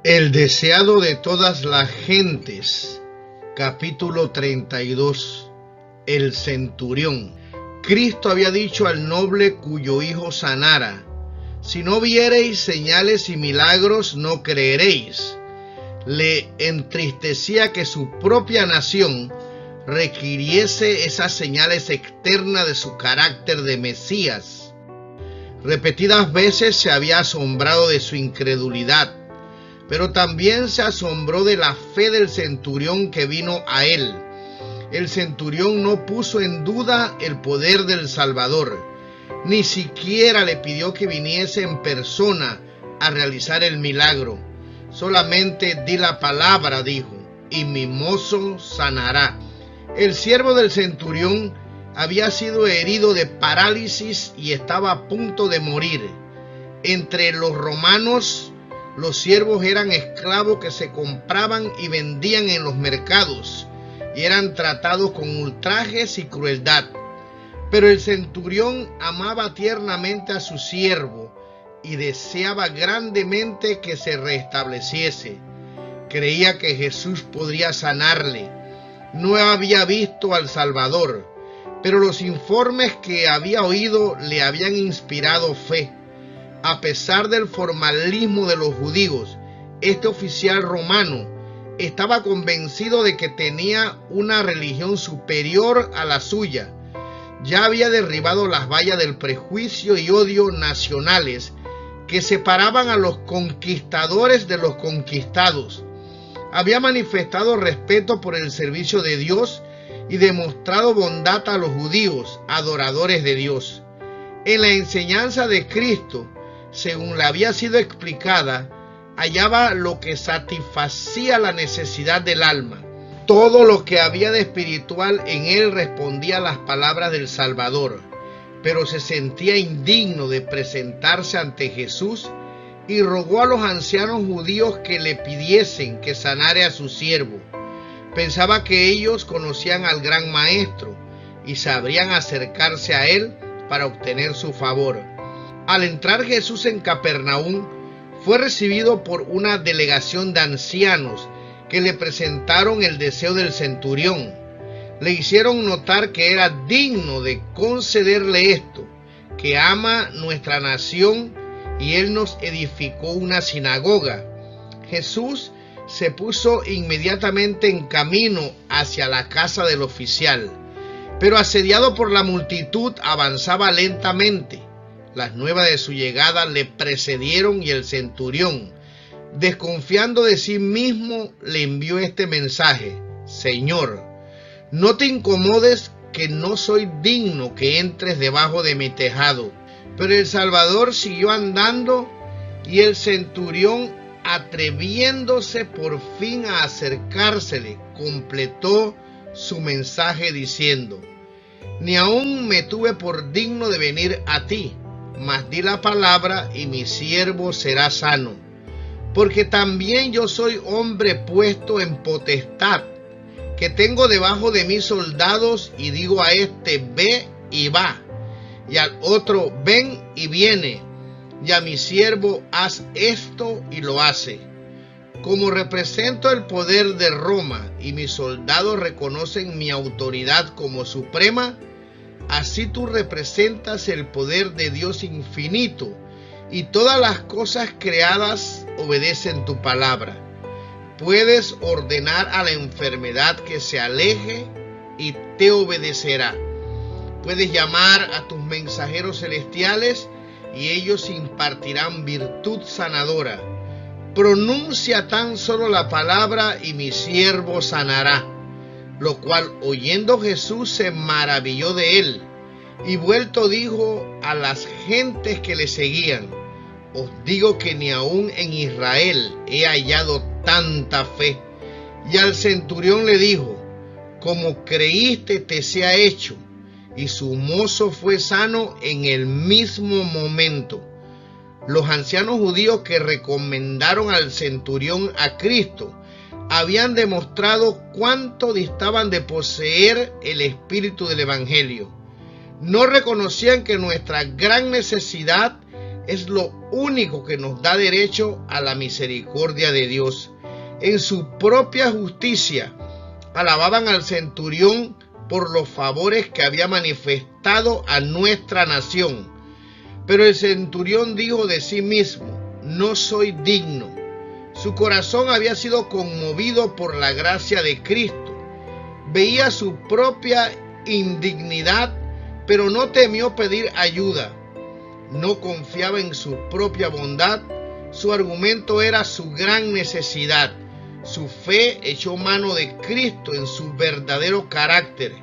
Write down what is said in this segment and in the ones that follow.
El deseado de todas las gentes, capítulo 32. El centurión. Cristo había dicho al noble cuyo hijo sanara: si no viereis señales y milagros, no creeréis. Le entristecía que su propia nación requiriese esas señales externas de su carácter de Mesías. Repetidas veces se había asombrado de su incredulidad, pero también se asombró de la fe del centurión que vino a él. El centurión no puso en duda el poder del Salvador, ni siquiera le pidió que viniese en persona a realizar el milagro. Solamente di la palabra, dijo, y mi mozo sanará. El siervo del centurión había sido herido de parálisis y estaba a punto de morir. Entre los romanos, los siervos eran esclavos que se compraban y vendían en los mercados y eran tratados con ultrajes y crueldad. Pero el centurión amaba tiernamente a su siervo y deseaba grandemente que se restableciese. Creía que Jesús podría sanarle. No había visto al Salvador, pero los informes que había oído le habían inspirado fe. A pesar del formalismo de los judíos, este oficial romano estaba convencido de que tenía una religión superior a la suya. Ya había derribado las vallas del prejuicio y odio nacionales que separaban a los conquistadores de los conquistados. Había manifestado respeto por el servicio de Dios y demostrado bondad a los judíos, adoradores de Dios. En la enseñanza de Cristo, según le había sido explicada, hallaba lo que satisfacía la necesidad del alma. Todo lo que había de espiritual en él respondía a las palabras del Salvador, pero se sentía indigno de presentarse ante Jesús y rogó a los ancianos judíos que le pidiesen que sanare a su siervo. Pensaba que ellos conocían al gran maestro y sabrían acercarse a él para obtener su favor. Al entrar Jesús en Capernaum, fue recibido por una delegación de ancianos que le presentaron el deseo del centurión. Le hicieron notar que era digno de concederle esto, que ama nuestra nación y él nos edificó una sinagoga. Jesús se puso inmediatamente en camino hacia la casa del oficial, pero asediado por la multitud avanzaba lentamente. Las nuevas de su llegada le precedieron y el centurión, desconfiando de sí mismo, le envió este mensaje: Señor, no te incomodes, que no soy digno que entres debajo de mi tejado. Pero el Salvador siguió andando y el centurión, atreviéndose por fin a acercársele, completó su mensaje diciendo: ni aún me tuve por digno de venir a ti, mas di la palabra y mi siervo será sano. Porque también yo soy hombre puesto en potestad, que tengo debajo de mí soldados, y digo a este: ve y va, y al otro: ven y viene, y a mi siervo: haz esto, y lo hace. Como represento el poder de Roma y mis soldados reconocen mi autoridad como suprema, así tú representas el poder de Dios infinito, y todas las cosas creadas obedecen tu palabra. Puedes ordenar a la enfermedad que se aleje y te obedecerá. Puedes llamar a tus mensajeros celestiales y ellos impartirán virtud sanadora. Pronuncia tan solo la palabra y mi siervo sanará. Lo cual, oyendo Jesús, se maravilló de él, y vuelto dijo a las gentes que le seguían: os digo que ni aun en Israel he hallado tanta fe. Y al centurión le dijo: como creíste te sea hecho. Y su mozo fue sano en el mismo momento. Los ancianos judíos que recomendaron al centurión a Cristo habían demostrado cuánto distaban de poseer el espíritu del evangelio. No reconocían que nuestra gran necesidad es lo único que nos da derecho a la misericordia de Dios. En su propia justicia, alababan al centurión por los favores que había manifestado a nuestra nación. Pero el centurión dijo de sí mismo: no soy digno. Su corazón había sido conmovido por la gracia de Cristo. Veía su propia indignidad, pero no temió pedir ayuda. No confiaba en su propia bondad. Su argumento era su gran necesidad. Su fe echó mano de Cristo en su verdadero carácter.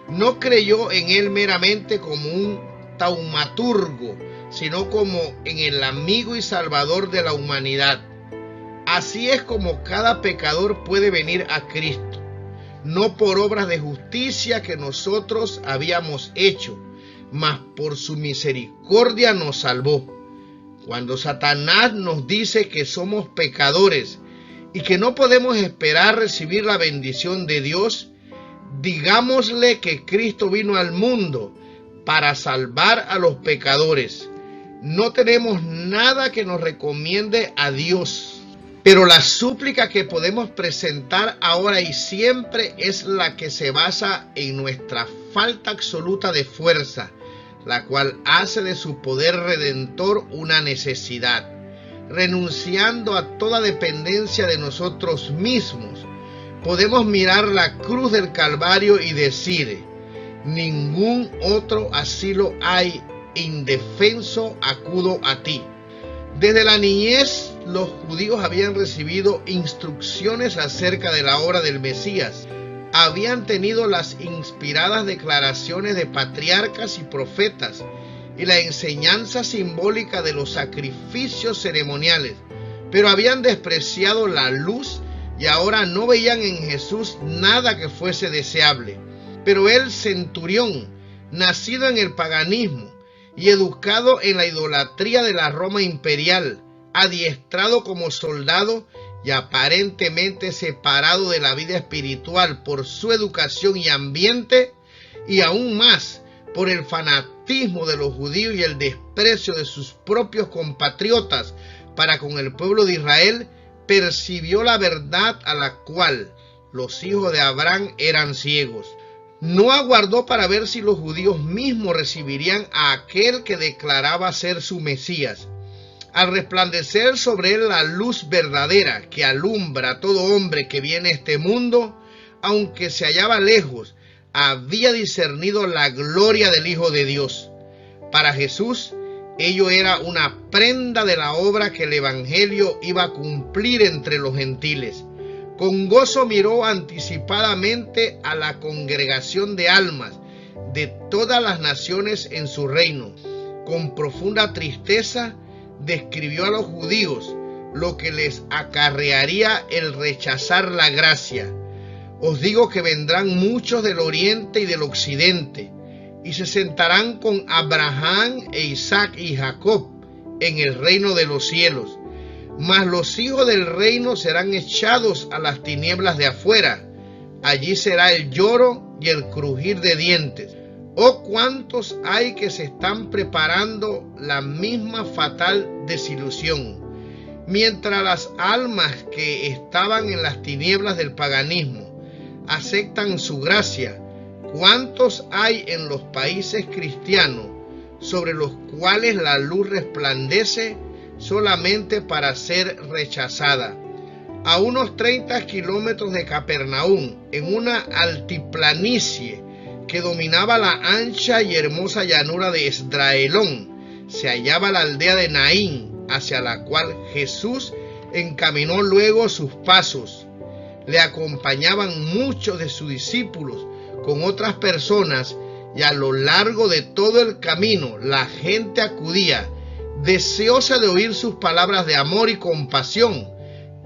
No creyó en él meramente como un taumaturgo, sino como en el amigo y salvador de la humanidad. Así es como cada pecador puede venir a Cristo, no por obras de justicia que nosotros habíamos hecho, mas por su misericordia nos salvó. Cuando Satanás nos dice que somos pecadores y que no podemos esperar recibir la bendición de Dios, digámosle que Cristo vino al mundo para salvar a los pecadores. No tenemos nada que nos recomiende a Dios, pero la súplica que podemos presentar ahora y siempre es la que se basa en nuestra falta absoluta de fuerza, la cual hace de su poder redentor una necesidad. Renunciando a toda dependencia de nosotros mismos, podemos mirar la cruz del Calvario y decir: ningún otro asilo hay, indefenso acudo a ti. Desde la niñez, los judíos habían recibido instrucciones acerca de la obra del Mesías. Habían tenido las inspiradas declaraciones de patriarcas y profetas y la enseñanza simbólica de los sacrificios ceremoniales, pero habían despreciado la luz y ahora no veían en Jesús nada que fuese deseable. Pero el centurión, nacido en el paganismo y educado en la idolatría de la Roma imperial, adiestrado como soldado y aparentemente separado de la vida espiritual por su educación y ambiente, y aún más por el fanatismo de los judíos y el desprecio de sus propios compatriotas para con el pueblo de Israel, percibió la verdad a la cual los hijos de Abraham eran ciegos. No aguardó para ver si los judíos mismos recibirían a aquel que declaraba ser su Mesías. Al resplandecer sobre él la luz verdadera que alumbra a todo hombre que viene a este mundo, aunque se hallaba lejos, había discernido la gloria del Hijo de Dios. Para Jesús, ello era una prenda de la obra que el Evangelio iba a cumplir entre los gentiles. Con gozo miró anticipadamente a la congregación de almas de todas las naciones en su reino. Con profunda tristeza describió a los judíos lo que les acarrearía el rechazar la gracia. Os digo que vendrán muchos del oriente y del occidente, y se sentarán con Abraham e Isaac y Jacob en el reino de los cielos. Mas los hijos del reino serán echados a las tinieblas de afuera. Allí será el lloro y el crujir de dientes. Oh, cuántos hay que se están preparando la misma fatal desilusión. Mientras las almas que estaban en las tinieblas del paganismo aceptan su gracia, ¿cuántos hay en los países cristianos sobre los cuales la luz resplandece solamente para ser rechazada? A unos 30 kilómetros de Capernaum, en una altiplanicie que dominaba la ancha y hermosa llanura de Esdraelón, se hallaba la aldea de Naín, hacia la cual Jesús encaminó luego sus pasos. Le acompañaban muchos de sus discípulos con otras personas, y a lo largo de todo el camino la gente acudía, deseosa de oír sus palabras de amor y compasión,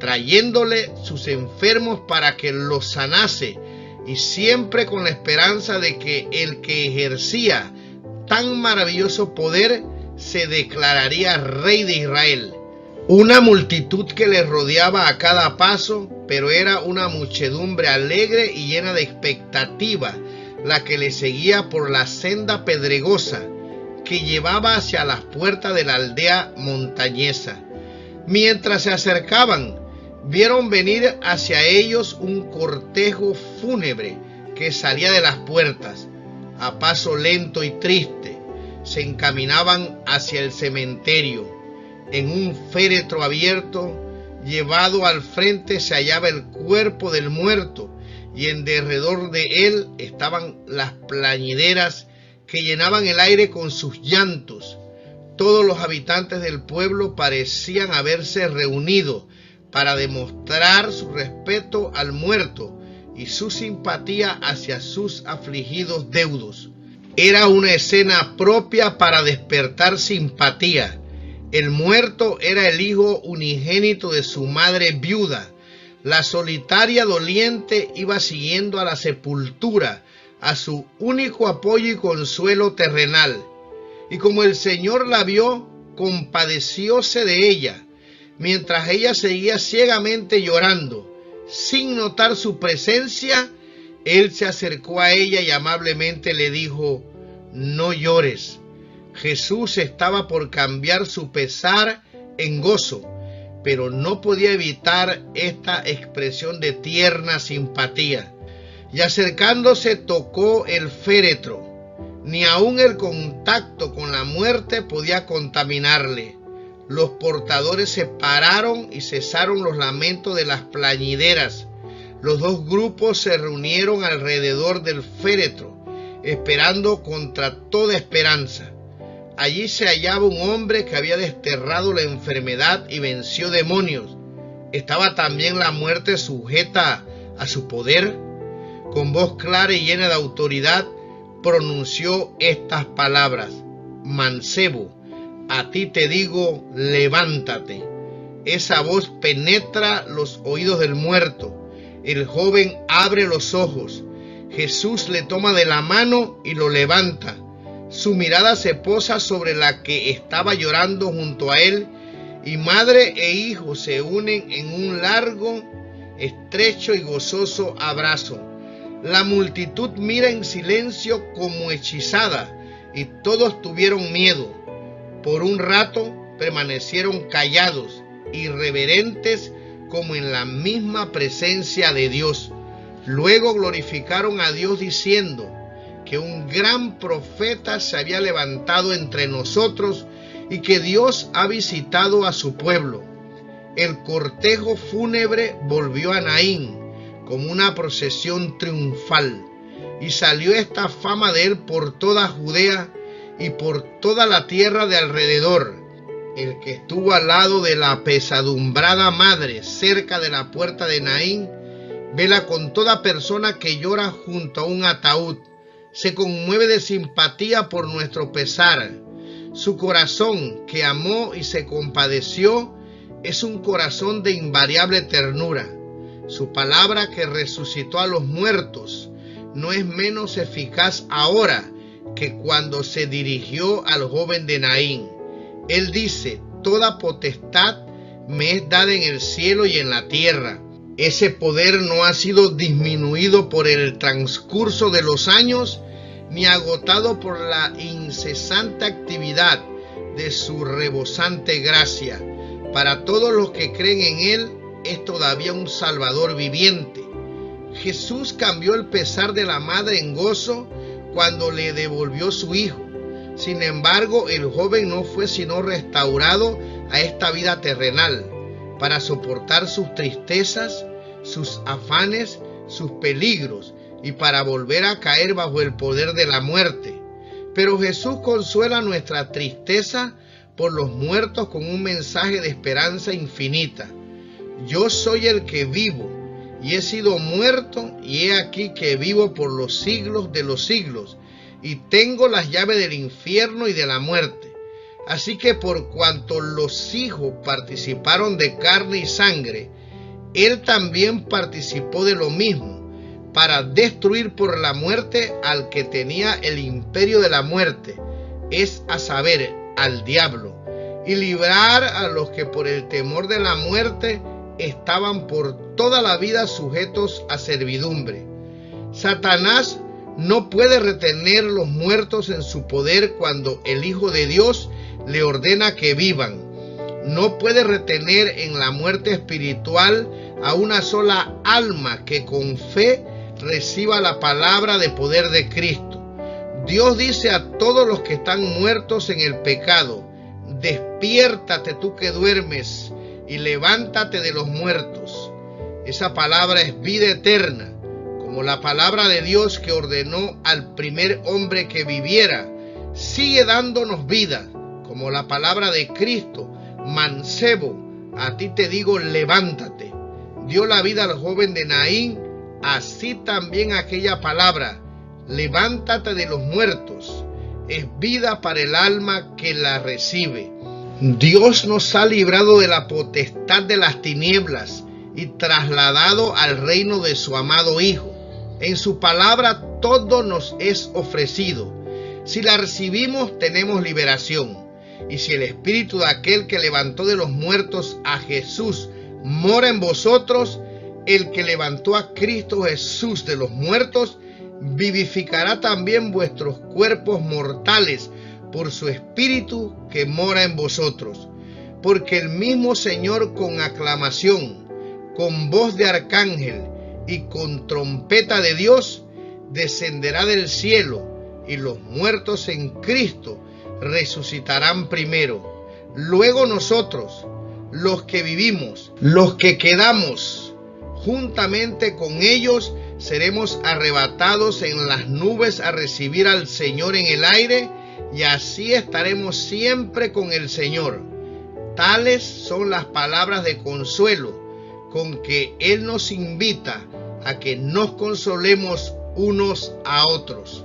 trayéndole sus enfermos para que los sanase, y siempre con la esperanza de que el que ejercía tan maravilloso poder se declararía Rey de Israel. Una multitud que le rodeaba a cada paso, pero era una muchedumbre alegre y llena de expectativa la que le seguía por la senda pedregosa que llevaba hacia las puertas de la aldea montañesa. Mientras se acercaban, vieron venir hacia ellos un cortejo fúnebre que salía de las puertas. A paso lento y triste, se encaminaban hacia el cementerio. En un féretro abierto, llevado al frente, se hallaba el cuerpo del muerto, y en derredor de él estaban las plañideras que llenaban el aire con sus llantos. Todos los habitantes del pueblo parecían haberse reunido para demostrar su respeto al muerto y su simpatía hacia sus afligidos deudos. Era una escena propia para despertar simpatía. El muerto era el hijo unigénito de su madre viuda. La solitaria doliente iba siguiendo a la sepultura, a su único apoyo y consuelo terrenal. Y como el Señor la vio, compadecióse de ella, mientras ella seguía ciegamente llorando. Sin notar su presencia, Él se acercó a ella y amablemente le dijo: no llores. Jesús estaba por cambiar su pesar en gozo, pero no podía evitar esta expresión de tierna simpatía. Y acercándose tocó el féretro. Ni aun el contacto con la muerte podía contaminarle. Los portadores se pararon y cesaron los lamentos de las plañideras. Los dos grupos se reunieron alrededor del féretro, esperando contra toda esperanza. Allí se hallaba un hombre que había desterrado la enfermedad y venció demonios. ¿Estaba también la muerte sujeta a su poder? Con voz clara y llena de autoridad, pronunció estas palabras: mancebo, a ti te digo, levántate. Esa voz penetra los oídos del muerto. El joven abre los ojos. Jesús le toma de la mano y lo levanta. Su mirada se posa sobre la que estaba llorando junto a él, y madre e hijo se unen en un largo, estrecho y gozoso abrazo. La multitud mira en silencio como hechizada, y todos tuvieron miedo. Por un rato permanecieron callados, irreverentes, como en la misma presencia de Dios. Luego glorificaron a Dios diciendo que un gran profeta se había levantado entre nosotros y que Dios ha visitado a su pueblo. El cortejo fúnebre volvió a Naín como una procesión triunfal, y salió esta fama de él por toda Judea y por toda la tierra de alrededor. El que estuvo al lado de la apesadumbrada madre cerca de la puerta de Naín vela con toda persona que llora junto a un ataúd. Se conmueve de simpatía por nuestro pesar. Su corazón, que amó y se compadeció, es un corazón de invariable ternura. Su palabra, que resucitó a los muertos, no es menos eficaz ahora que cuando se dirigió al joven de Naín. Él dice: toda potestad me es dada en el cielo y en la tierra. Ese poder no ha sido disminuido por el transcurso de los años, ni agotado por la incesante actividad de su rebosante gracia. Para todos los que creen en Él, es todavía un Salvador viviente. Jesús cambió el pesar de la madre en gozo cuando le devolvió su hijo. Sin embargo, el joven no fue sino restaurado a esta vida terrenal para soportar sus tristezas, sus afanes, sus peligros, y para volver a caer bajo el poder de la muerte. Pero Jesús consuela nuestra tristeza por los muertos con un mensaje de esperanza infinita. Yo soy el que vivo, y he sido muerto, y he aquí que vivo por los siglos de los siglos, y tengo las llaves del infierno y de la muerte. Así que por cuanto los hijos participaron de carne y sangre, Él también participó de lo mismo, para destruir por la muerte al que tenía el imperio de la muerte, es a saber, al diablo, y librar a los que por el temor de la muerte estaban por toda la vida sujetos a servidumbre. Satanás no puede retener los muertos en su poder cuando el Hijo de Dios le ordena que vivan. No puede retener en la muerte espiritual a una sola alma que con fe reciba la palabra de poder de Cristo. Dios dice a todos los que están muertos en el pecado: despiértate tú que duermes y levántate de los muertos. Esa palabra es vida eterna, como la palabra de Dios que ordenó al primer hombre que viviera. Sigue dándonos vida, como la palabra de Cristo: mancebo, a ti te digo, levántate. Dio la vida al joven de Naín, así también aquella palabra: levántate de los muertos, es vida para el alma que la recibe. Dios nos ha librado de la potestad de las tinieblas y trasladado al reino de su amado Hijo. En su palabra todo nos es ofrecido. Si la recibimos, tenemos liberación. Y si el espíritu de aquel que levantó de los muertos a Jesús mora en vosotros, el que levantó a Cristo Jesús de los muertos vivificará también vuestros cuerpos mortales por su espíritu que mora en vosotros. Porque el mismo Señor, con aclamación, con voz de arcángel y con trompeta de Dios, descenderá del cielo, y los muertos en Cristo resucitarán primero. Luego nosotros, los que vivimos, los que quedamos, juntamente con ellos, seremos arrebatados en las nubes a recibir al Señor en el aire, y así estaremos siempre con el Señor. Tales son las palabras de consuelo con que Él nos invita a que nos consolemos unos a otros.